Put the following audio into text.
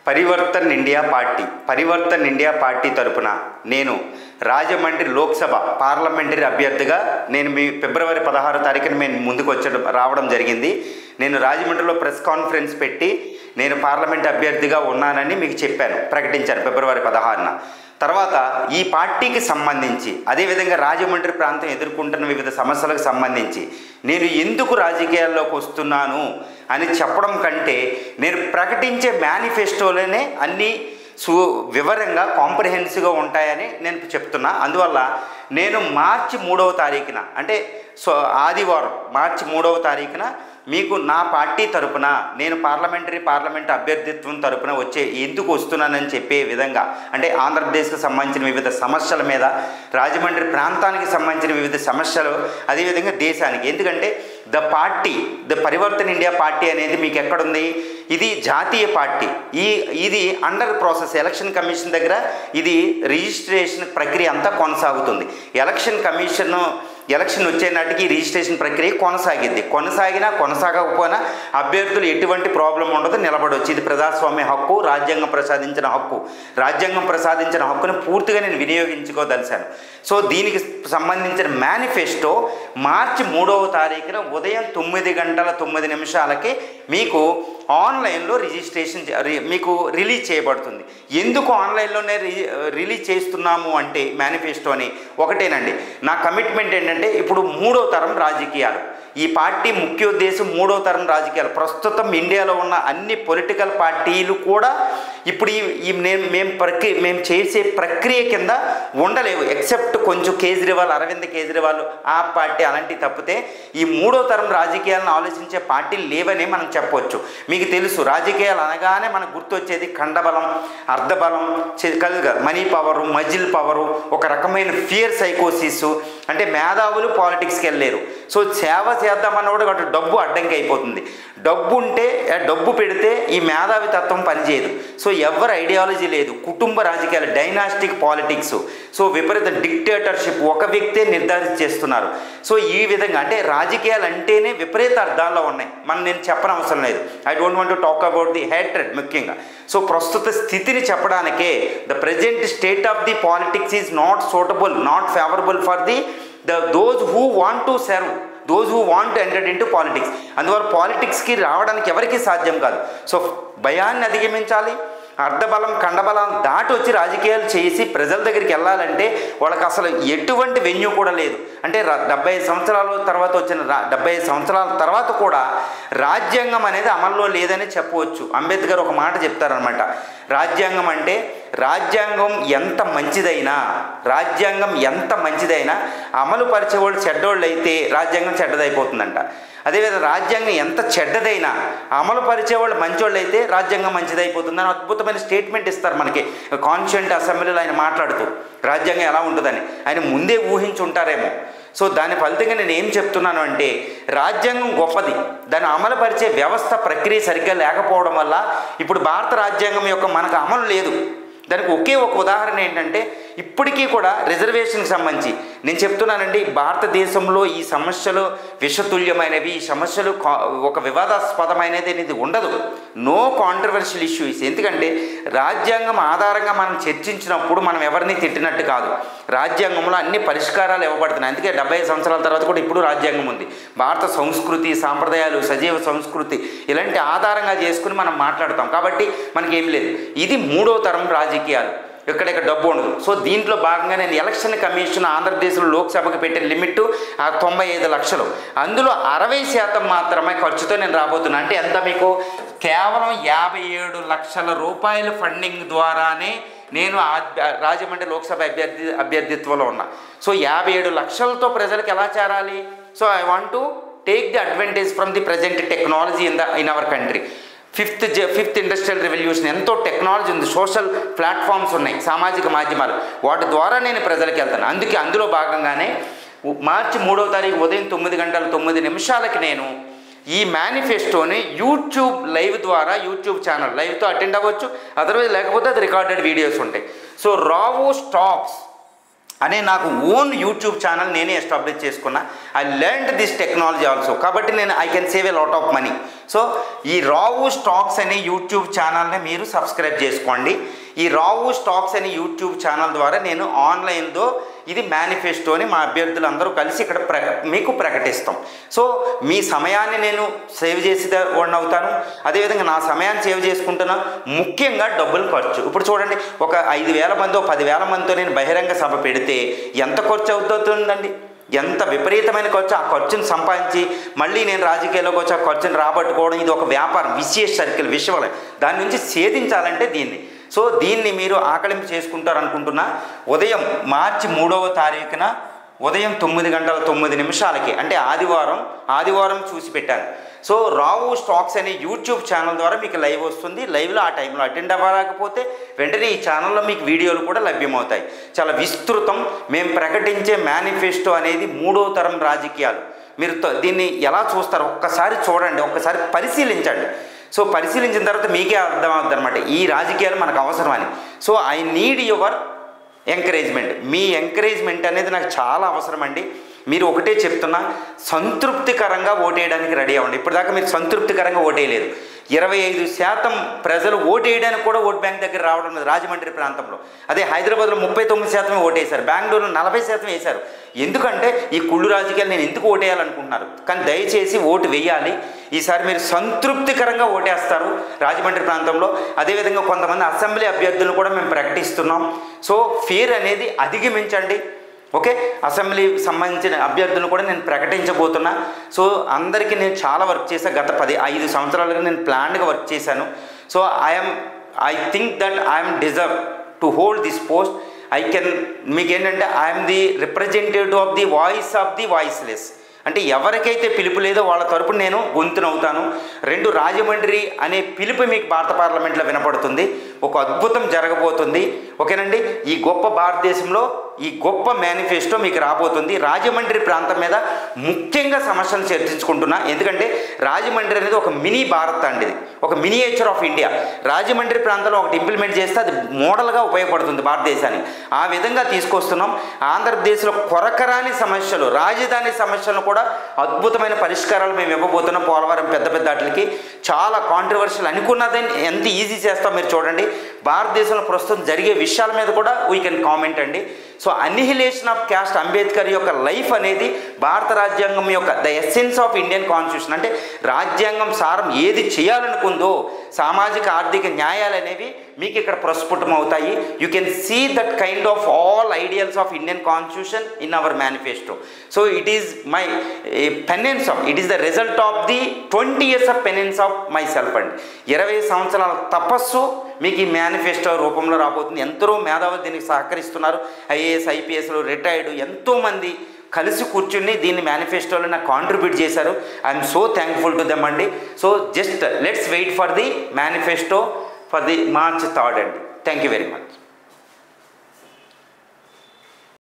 Parivartan India party తరపున నేను Rajahmundry Lok Sabha parliamentary అభ్యర్థిగా నేను మీ ఫిబ్రవరి 16వ తారీఖున నేను ముందుకు రావడం జరిగింది. నేను రాజమండ్రిలో ప్రెస్ కాన్ఫరెన్స్ పెట్టి నేను పార్లమెంట్ అభ్యర్థిగా ఉన్నానని మీకు ప్రకటించాను ఫిబ్రవరి 16న. తర్వాత ఈ పార్టీకి సంబంధించి అదేవిధంగా రాజమండ్రి ప్రాంతం ఎదుర్కొంటున్న వివిధ సమస్యలకు సంబంధించి నేను ఎందుకు రాజకీయాల్లోకి వస్తున్నాను అని చెప్పడం కంటే నేను ప్రకటించే మేనిఫెస్టోలోనే అన్నీ వివరంగా కాంప్రహెన్సివ్గా ఉంటాయని నేను చెప్తున్నా. అందువల్ల నేను మార్చి 3వ తారీఖున అంటే ఆదివారం మార్చి 3వ తారీఖున మీకు నా పార్టీ తరపున నేను పార్లమెంట్ అభ్యర్థిత్వం తరపున ఎందుకు వస్తున్నానని చెప్పే విధంగా, అంటే ఆంధ్రప్రదేశ్కి సంబంధించిన వివిధ సమస్యల మీద, రాజమండ్రి ప్రాంతానికి సంబంధించిన వివిధ సమస్యలు, అదేవిధంగా దేశానికి. ఎందుకంటే ద పరివర్తన్ ఇండియా పార్టీ అనేది మీకు ఎక్కడుంది? ఇది జాతీయ పార్టీ. ఇది అండర్ ప్రాసెస్. ఎలక్షన్ కమిషన్ దగ్గర ఇది రిజిస్ట్రేషన్ ప్రక్రియ అంతా కొనసాగుతుంది. ఎలక్షన్ వచ్చే నాటికి రిజిస్ట్రేషన్ ప్రక్రియ కొనసాగకపోయినా అభ్యర్థులు ఎటువంటి ప్రాబ్లం ఉండదు, నిలబడవచ్చు. ఇది ప్రజాస్వామ్య హక్కు, రాజ్యాంగం ప్రసాదించిన హక్కుని పూర్తిగా నేను వినియోగించుకోదలిచాను. సో దీనికి సంబంధించిన మేనిఫెస్టో మార్చి 3వ తారీఖున ఉదయం 9:09 మీకు ఆన్లైన్లో మీకు రిలీజ్ చేయబడుతుంది. ఎందుకు ఆన్లైన్లోనే రిలీజ్ చేస్తున్నాము అంటే మేనిఫెస్టోని ఒకటేనండి, నా కమిట్మెంట్ ఏంటంటే ఇప్పుడు 3వ తరం రాజకీయాలు, ఈ పార్టీ ముఖ్య ఉద్దేశం 3వ తరం రాజకీయాలు. ప్రస్తుతం ఇండియాలో ఉన్న అన్ని పొలిటికల్ పార్టీలు కూడా ఇప్పుడు మేము చేసే ప్రక్రియ కింద ఉండలేవు, ఎక్సెప్ట్ కొంచెం అరవింద్ కేజ్రీవాల్ ఆ పార్టీ అలాంటివి తప్పితే ఈ 3వ తరం రాజకీయాలను ఆలోచించే పార్టీలు లేవని మనం చెప్పవచ్చు. మీకు తెలుసు, రాజకీయాలు అనగానే మనకు గుర్తొచ్చేది ఖండబలం, అర్ధబలం, మనీ పవరు, మజిల్ పవరు, ఒక రకమైన ఫియర్ సైకోసిస్. అంటే మేధావులు పాలిటిక్స్కి వెళ్ళలేరు. సో సేవ చేద్దామన్నవాడు అటు డబ్బు అడ్డంకి అయిపోతుంది. డబ్బు పెడితే ఈ మేధావి తత్వం పనిచేయదు. సో ఎవరి ఐడియాలజీ లేదు, కుటుంబ రాజకీయాలు, డైనాస్టిక్ పాలిటిక్స్, సో విపరీత డిక్టేటర్షిప్, ఒక వ్యక్తే నిర్ధారించేస్తున్నారు. సో ఈ విధంగా అంటే రాజకీయాలు అంటేనే విపరీత అర్థాల్లో ఉన్నాయి. నేను చెప్పనవసరం లేదు. I don't want to talk about the hatred ముఖ్యంగా. సో ప్రస్తుత స్థితిని చెప్పడానికే the present state of the politics is not suitable, not favourable for those who want to serve, those who want to enter in to politics. అందువల్ల పాలిటిక్స్కి రావడానికి ఎవరికీ సాధ్యం కాదు. So భయాన్ని అధిగమించాలి, అర్ధబలం ఖండబలం దాటి వచ్చి రాజకీయాలు చేసి ప్రజల దగ్గరికి వెళ్ళాలంటే వాళ్ళకి అసలు ఎటువంటి వెన్యూ కూడా లేదు. అంటే 75 సంవత్సరాల తర్వాత కూడా రాజ్యాంగం అనేది అమల్లో లేదని చెప్పవచ్చు. అంబేద్కర్ ఒక మాట చెప్తారనమాట, రాజ్యాంగం ఎంత మంచిదైనా అమలు పరిచేవాళ్ళు చెడ్డోళ్ళు అయితే రాజ్యాంగం చెడ్డదైపోతుందంట. అదేవిధంగా రాజ్యాంగం ఎంత చెడ్డదైనా అమలు పరిచేవాళ్ళు మంచోళ్ళు అయితే రాజ్యాంగం మంచిదైపోతుందని అద్భుతమైన స్టేట్మెంట్ ఇస్తారు మనకి కాన్స్టిట్యూయెంట్ అసెంబ్లీలో ఆయన మాట్లాడుతూ. రాజ్యాంగం ఎలా ఉంటుందని ఆయన ముందే ఊహించి ఉంటారేమో. సో దాని ఫలితంగా నేను ఏం చెప్తున్నాను అంటే రాజ్యాంగం గొప్పది, దాన్ని అమలుపరిచే వ్యవస్థ ప్రక్రియ సరిగ్గా లేకపోవడం వల్ల ఇప్పుడు భారత రాజ్యాంగం యొక్క మనకు అమలు లేదు. దానికి ఒకే ఒక ఉదాహరణ ఏంటంటే ఇప్పటికీ కూడా రిజర్వేషన్కి సంబంధించి నేను చెప్తున్నానండి, భారతదేశంలో ఈ సమస్యలు విషతుల్యమైనవి, ఈ సమస్యలు ఒక వివాదాస్పదమైనది అనేది ఉండదు. No controversial issues. ఎందుకంటే రాజ్యాంగం ఆధారంగా మనం చర్చించినప్పుడు మనం ఎవరిని తిట్టినట్టు కాదు. రాజ్యాంగంలో అన్ని పరిష్కారాలు ఇవ్వబడుతున్నాయి. అందుకే 75 సంవత్సరాల తర్వాత కూడా ఇప్పుడు రాజ్యాంగం ఉంది. భారత సంస్కృతి, సాంప్రదాయాలు, సజీవ సంస్కృతి ఇలాంటి ఆధారంగా చేసుకుని మనం మాట్లాడతాం. కాబట్టి మనకేం లేదు. ఇది 3వ తరం రాజకీయాలు, ఎక్కడెక్కడ డబ్బు ఉండదు. సో దీంట్లో భాగంగా నేను ఎలక్షన్ కమిషన్ ఆంధ్రప్రదేశ్లో లోక్సభకు పెట్టిన లిమిట్ 95 లక్షలు, అందులో 60% మాత్రమే ఖర్చుతో నేను రాబోతున్నాను. అంటే ఎంత మీకు కేవలం 57 లక్షల రూపాయల ఫండింగ్ ద్వారానే నేను రాజమండ్రి లోక్సభ అభ్యర్థిత్వంలో ఉన్నా. సో 57 లక్షలతో ప్రజలకు ఎలా చేరాలి? So I want to take the advantage from the present technology in our country. Fifth industrial revolution, ఎంతో టెక్నాలజీ ఉంది, సోషల్ ప్లాట్ఫామ్స్ ఉన్నాయి, సామాజిక మాధ్యమాలు, వాటి ద్వారా నేను ప్రజలకు వెళ్తాను. అందులో భాగంగానే మార్చి 3వ తారీఖు ఉదయం 9:09 నేను ఈ మేనిఫెస్టోని యూట్యూబ్ లైవ్ ద్వారా, యూట్యూబ్ ఛానల్ లైవ్తో అటెండ్ అవ్వచ్చు, అదర్వైజ్ లేకపోతే అది రికార్డెడ్ వీడియోస్ ఉంటాయి. సో రావో స్టాక్స్ అనే నాకు ఓన్ యూట్యూబ్ ఛానల్ నేనే ఎస్టాబ్లిష్ చేసుకున్నా. I learned this technology also. కాబట్టి నేను I can save a lot of money. So ఈ రావు స్టాక్స్ అనే యూట్యూబ్ ఛానల్ని మీరు సబ్స్క్రైబ్ చేసుకోండి. ఈ రావు స్టాక్స్ అనే యూట్యూబ్ ఛానల్ ద్వారా నేను ఆన్లైన్లో ఇది మేనిఫెస్టోని మా అభ్యర్థులందరూ కలిసి ఇక్కడ మీకు ప్రకటిస్తాం. సో మీ సమయాన్ని నేను సేవ్ చేసి అవుతాను, అదేవిధంగా నా సమయాన్ని సేవ్ చేసుకుంటున్నా. ముఖ్యంగా డబ్బులు ఖర్చు. ఇప్పుడు చూడండి, ఒక 5,000 మందో 10,000 మందితో నేను బహిరంగ సభ పెడితే ఎంత ఖర్చు అవుతుందండి? ఎంత విపరీతమైన ఖర్చు. ఆ ఖర్చును సంపాదించి మళ్ళీ నేను రాజకీయాల్లోకి వచ్చి ఆ ఖర్చును రాబట్టుకోవడం, ఇది ఒక వ్యాపారం, విషియస్ సర్కిల్, విషయం. దాని నుంచి ఛేదించాలంటే దీన్ని. సో దీన్ని మీరు ఆకలింపు చేసుకుంటారు అనుకుంటున్నా. ఉదయం మార్చి 3వ తారీఖున ఉదయం 9:09 అంటే ఆదివారం చూసి పెట్టాను. సో రావు స్టాక్స్ అనే యూట్యూబ్ ఛానల్ ద్వారా మీకు లైవ్ వస్తుంది. లైవ్లో ఆ టైంలో అటెండ్ అవ్వలేకపోతే వెంటనే ఈ ఛానల్లో మీకు వీడియోలు కూడా లభ్యమవుతాయి. చాలా విస్తృతం. మేము ప్రకటించే మేనిఫెస్టో అనేది 3వ తరం రాజకీయాలు. మీరు దీన్ని ఎలా చూస్తారు ఒక్కసారి చూడండి, ఒక్కసారి పరిశీలించండి. సో పరిశీలించిన తర్వాత మీకే అర్థమవుతుంది అనమాట ఈ రాజకీయాలు మనకు అవసరమని. So I need your encouragement. Me encouragement అనేది నాకు చాలా అవసరం అండి. మీరు ఒకటే చెప్తున్నా, సంతృప్తికరంగా ఓటేయడానికి రెడీ అవ్వండి. ఇప్పటిదాకా మీరు సంతృప్తికరంగా ఓటేయలేదు. 25% ప్రజలు ఓటేయడానికి కూడా ఓట్ బ్యాంక్ దగ్గర రావడం లేదు రాజమండ్రి ప్రాంతంలో. అదే హైదరాబాద్లో 39% ఓటేశారు, బెంగళూరులో 40% వేశారు. ఎందుకంటే ఈ కుళ్ళు రాజకీయాలు నేను ఎందుకు ఓటేయాలనుకుంటున్నారు. కానీ దయచేసి ఓటు వేయాలి. ఈసారి మీరు సంతృప్తికరంగా ఓటేస్తారు రాజమండ్రి ప్రాంతంలో. అదేవిధంగా కొంతమంది అసెంబ్లీ అభ్యర్థులను కూడా మేము ప్రకటిస్తున్నాం. సో ఫియర్ అనేది అధిగమించండి. ఓకే, అసెంబ్లీకి సంబంధించిన అభ్యర్థులను కూడా నేను ప్రకటించబోతున్నా. సో అందరికీ నేను చాలా వర్క్ చేశాను. గత 5 సంవత్సరాలుగా నేను ప్లాన్డ్గా వర్క్ చేశాను. So I think that I'm deserve to hold this post. మీకు ఏంటంటే I'm the representative of the voice of the voiceless. అంటే ఎవరికైతే పిలుపు లేదో వాళ్ళ తరపున నేను గొంతునవుతాను. 2 రాజమండ్రి అనే పిలుపు మీకు భారత పార్లమెంట్లో వినపడుతుంది. ఒక అద్భుతం జరగబోతుంది. ఓకేనండి, ఈ గొప్ప భారతదేశంలో ఈ గొప్ప మేనిఫెస్టో మీకు రాబోతుంది. రాజమండ్రి ప్రాంతం మీద ముఖ్యంగా సమస్యలు చర్చించుకుంటున్నా. ఎందుకంటే రాజమండ్రి అనేది ఒక మినీ భారత్ అండి, ఇది ఒక మినియేచర్ ఆఫ్ ఇండియా. రాజమండ్రి ప్రాంతంలో ఒకటి ఇంప్లిమెంట్ చేస్తే అది మోడల్గా ఉపయోగపడుతుంది భారతదేశానికి. ఆ విధంగా తీసుకొస్తున్నాం. ఆంధ్రప్రదేశ్లో కొరకరాని సమస్యలు, రాజధాని సమస్యలను కూడా అద్భుతమైన పరిష్కారాలు మేము ఇవ్వబోతున్నాం. పోలవరం పెద్ద వాటికి చాలా కాంట్రవర్షియల్ అనుకున్నదని ఎంత ఈజీ చేస్తాం మీరు చూడండి. భారతదేశంలో ప్రస్తుతం జరిగే విషయాల మీద కూడా వీ కెన్ కామెంట్ అండి. సో అన్నిహిలేషన్ ఆఫ్ క్యాస్ట్, అంబేద్కర్ యొక్క లైఫ్ అనేది భారత రాజ్యాంగం యొక్క the essence of Indian constitution. అంటే రాజ్యాంగం సారం ఏది చేయాలనుకుందో సామాజిక ఆర్థిక న్యాయాలు అనేవి మీకు ఇక్కడ ప్రస్ఫుటం అవుతాయి. You can see that kind of all ideals of Indian constitution in our manifesto. So it is my penance of, it is the result of the 20 years of penance of myself అండి. 20 సంవత్సరాల తపస్సు మీకు ఈ manifesto రూపంలో రాబోతుంది. ఎందరో మేధావులు దీనికి సహకరిస్తున్నారు. IAS IPSలు రిటైర్డ్ ఎంతోమంది కలిసి కూర్చుని దీన్ని మేనిఫెస్టోలో నాకు కాంట్రిబ్యూట్ చేశారు. I'm so thankful to them అండి. So just let's wait for the manifesto for the March 3rd అండి. Thank you very much.